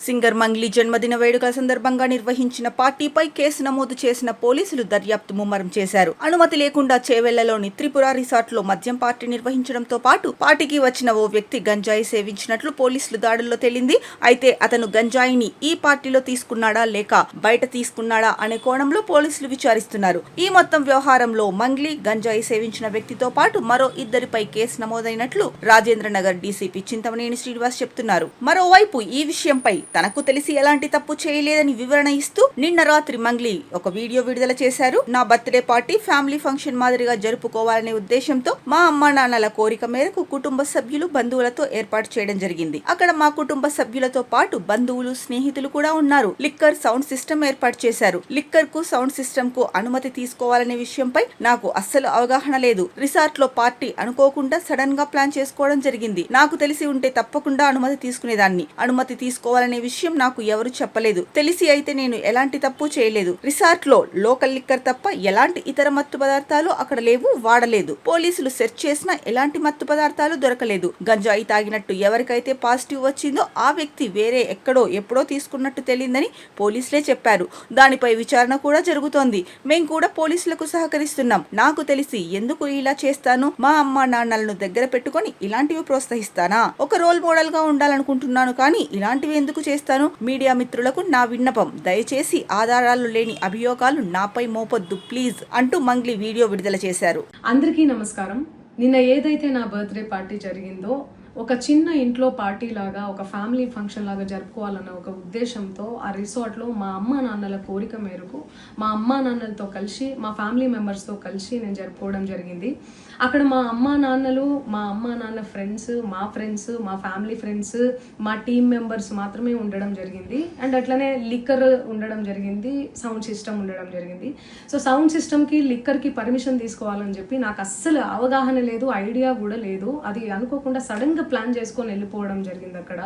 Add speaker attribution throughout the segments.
Speaker 1: Singer Mangli జన్మదిన వేడుకల సందర్భంగా నిర్వహించిన పార్టీపై కేసు నమోదు చేసిన పోలీసులు దర్యాప్తు ముమ్మరం చేశారు. అనుమతి లేకుండా చేవెళ్లలోని త్రిపుర రిసార్ట్లో మద్యం పార్టీ నిర్వహించడంతో పాటు పార్టీకి వచ్చిన ఓ వ్యక్తి గంజాయి సేవించినట్లు పోలీసులు దాడుల్లో తేలింది. అయితే అతను గంజాయిని ఈ పార్టీలో తీసుకున్నాడా లేక బయట తీసుకున్నాడా అనే కోణంలో పోలీసులు విచారిస్తున్నారు. ఈ మొత్తం వ్యవహారంలో మంగ్లీ గంజాయి సేవించిన వ్యక్తితో పాటు మరో ఇద్దరిపై కేసు నమోదైనట్లు రాజేంద్రనగర్ డీసీపీ చింతమనేని శ్రీనివాస్ చెప్తున్నారు. మరోవైపు ఈ విషయంపై తనకు తెలిసి ఎలాంటి తప్పు చేయలేదని వివరణ ఇస్తూ నిన్న రాత్రి మంగ్లీ ఒక వీడియో విడుదల చేశారు. నా బర్త్డే పార్టీ ఫ్యామిలీ ఫంక్షన్ మాదిరిగా జరుపుకోవాలనే ఉద్దేశంతో మా అమ్మా నాన్నల కోరిక మేరకు కుటుంబ సభ్యులు బంధువులతో ఏర్పాటు చేయడం జరిగింది. అక్కడ మా కుటుంబ సభ్యులతో పాటు బంధువులు స్నేహితులు కూడా ఉన్నారు. లిక్కర్ సౌండ్ సిస్టమ్ ఏర్పాటు చేశారు. లిక్కర్ కు సౌండ్ సిస్టమ్ కు అనుమతి తీసుకోవాలనే విషయంపై నాకు అస్సలు అవగాహన లేదు. రిసార్ట్ లో పార్టీ అనుకోకుండా సడన్ గా ప్లాన్ చేసుకోవడం జరిగింది. నాకు తెలిసి ఉంటే తప్పకుండా అనుమతి తీసుకునేదాన్ని. అనుమతి తీసుకోవాలనే విషయం నాకు ఎవరు చెప్పలేదు. తెలిసి అయితే నేను ఎలాంటి తప్పు చేయలేదు. రిసార్ట్ లో లోకల్ లిక్కర్ తప్ప ఎలాంటి ఇతర మత్తు పదార్థాలు అక్కడ లేవు, వాడలేదు. పోలీసులు సెర్చ్ చేసినా ఎలాంటి మత్తు పదార్థాలు దొరకలేదు. గంజాయి తాగినట్టు ఎవరికైతే పాజిటివ్ వచ్చిందో ఆ వ్యక్తి వేరే ఎక్కడో ఎప్పుడో తీసుకున్నట్టు తెలియదని పోలీసులే చెప్పారు. దానిపై విచారణ కూడా జరుగుతోంది. మేం కూడా పోలీసులకు సహకరిస్తున్నాం. నాకు తెలిసి ఎందుకు ఇలా చేస్తాను? మా అమ్మ నాన్నలను దగ్గర పెట్టుకొని ఇలాంటివి ప్రోత్సహిస్తానా? ఒక రోల్ మోడల్ గా ఉండాలనుకుంటున్నాను, కానీ ఇలాంటివి ఎందుకు చేస్తాను? మీడియా మిత్రులకు నా విన్నపం, దయచేసి ఆధారాలు లేని అభియోగాలు నాపై మోపొద్దు ప్లీజ్ అంటూ మంగ్లీ వీడియో విడుదల చేశారు.
Speaker 2: అందరికీ నమస్కారం. నిన్న ఏదైతే నా బర్త్డే పార్టీ జరిగిందో ఒక చిన్న ఇంట్లో పార్టీ లాగా, ఒక ఫ్యామిలీ ఫంక్షన్ లాగా జరుపుకోవాలన్న ఒక ఉద్దేశంతో ఆ రిసార్ట్లో మా అమ్మా నాన్నల కోరిక మేరకు మా అమ్మా నాన్నలతో కలిసి, మా ఫ్యామిలీ మెంబర్స్తో కలిసి నేను జరుపుకోవడం జరిగింది. అక్కడ మా అమ్మా నాన్నలు, మా అమ్మా నాన్న ఫ్రెండ్స్, మా ఫ్రెండ్స్, మా ఫ్యామిలీ ఫ్రెండ్స్, మా టీమ్ మెంబర్స్ మాత్రమే ఉండడం జరిగింది. అండ్ అట్లనే లిక్కర్ ఉండడం జరిగింది, సౌండ్ సిస్టమ్ ఉండడం జరిగింది. సో సౌండ్ సిస్టమ్కి, లిక్కర్కి పర్మిషన్ తీసుకోవాలని చెప్పి నాకు అస్సలు అవగాహన లేదు, ఐడియా కూడా లేదు. అది అనుకోకుండా సడన్గా ప్లాన్ చేసుకొని వెళ్ళిపోవడం జరిగింది అక్కడ.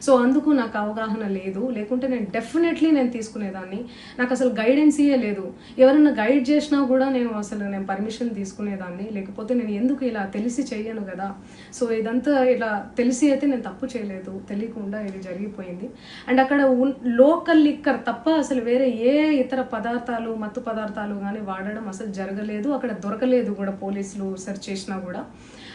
Speaker 2: సో అందుకు నాకు అవగాహన లేదు. లేకుంటే నేను డెఫినెట్లీ నేను తీసుకునేదాన్ని. నాకు అసలు గైడెన్సీయే లేదు. ఎవరైనా గైడ్ చేసినా కూడా నేను పర్మిషన్ తీసుకునేదాన్ని. లేకపోతే నేను ఎందుకు ఇలా తెలిసి చెయ్యను కదా. సో ఇదంతా ఇలా తెలిసి అయితే నేను తప్పు చేయలేదు, తెలియకుండా ఇది జరిగిపోయింది. అండ్ అక్కడ లోకల్ లిక్కర్ తప్ప అసలు వేరే ఏ ఇతర పదార్థాలు, మత్తు పదార్థాలు కానీ వాడడం అసలు జరగలేదు. అక్కడ దొరకలేదు కూడా, పోలీసులు సెర్చ్ చేసినా కూడా.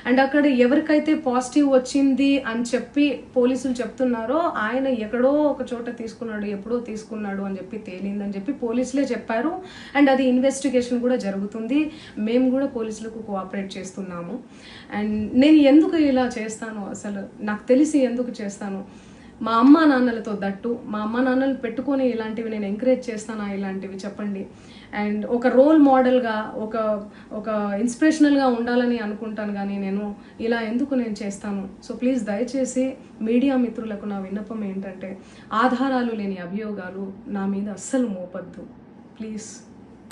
Speaker 2: అండ్ అక్కడ ఎవరికైతే పాజిటివ్ వచ్చింది అని చెప్పి పోలీసులు చెప్తున్నారో ఆయన ఎక్కడో ఒక చోట తీసుకున్నాడు, ఎప్పుడో తీసుకున్నాడు అని చెప్పి తేలిందని చెప్పి పోలీసులే చెప్పారు. అండ్ అది ఇన్వెస్టిగేషన్ కూడా జరుగుతుంది. మేము కూడా పోలీసులకు కోఆపరేట్ చేస్తున్నాము. అండ్ నేను ఎందుకు ఇలా చేస్తాను, అసలు నాకు తెలిసి ఎందుకు చేస్తాను? మా అమ్మా నాన్నలతో దట్టు, మా అమ్మా నాన్నలు పెట్టుకొని ఇలాంటివి నేను ఎంకరేజ్ చేస్తానా? ఇలాంటివి చెప్పండి. అండ్ ఒక రోల్ మోడల్గా, ఒక ఇన్స్పిరేషనల్గా ఉండాలని అనుకుంటాను, కానీ నేను ఇలా ఎందుకు నేను చేస్తాను? సో ప్లీజ్ దయచేసి మీడియా మిత్రులకు నా విన్నపం ఏంటంటే, ఆధారాలు లేని అభియోగాలు నా మీద అస్సలు మోపద్దు ప్లీజ్.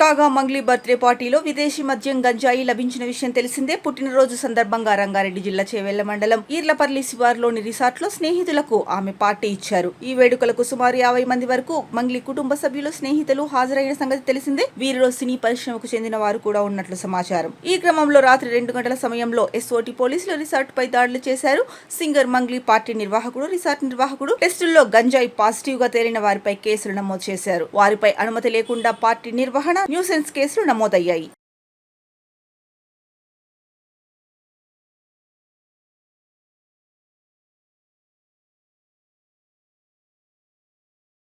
Speaker 1: కాగా మంగ్లీ బర్త్డే పార్టీలో విదేశీ మద్యం గంజాయి లభించిన విషయం తెలిసిందే. పుట్టినరోజు సందర్భంగా రంగారెడ్డి జిల్లా చేవెళ్ల మండలం ఈర్లపల్లి శివార్లోని రిసార్ట్ లో స్నేహితులకు ఆమె పార్టీ ఇచ్చారు. ఈ వేడుకలకు సుమారు 50 మంది వరకు మంగ్లీ కుటుంబ సభ్యులు, స్నేహితులు హాజరైన సంగతి తెలిసిందే. వీరిలో సినీ పరిశ్రమకు చెందిన వారు కూడా ఉన్నట్లు సమాచారం. ఈ క్రమంలో రాత్రి 2 గంటల సమయంలో ఎస్ఓటీ పోలీసులు రిసార్ట్ పై దాడులు చేశారు. సింగర్ మంగ్లీ పార్టీ నిర్వాహకుడు, రిసార్ట్ నిర్వాహకుడు టెస్టుల్లో గంజాయి పాజిటివ్ గా తేలిన వారిపై కేసులు నమోదు చేశారు. వారిపై అనుమతి లేకుండా పార్టీ నిర్వహణ, న్యూసెన్స్ కేసులు నమోదయ్యాయి.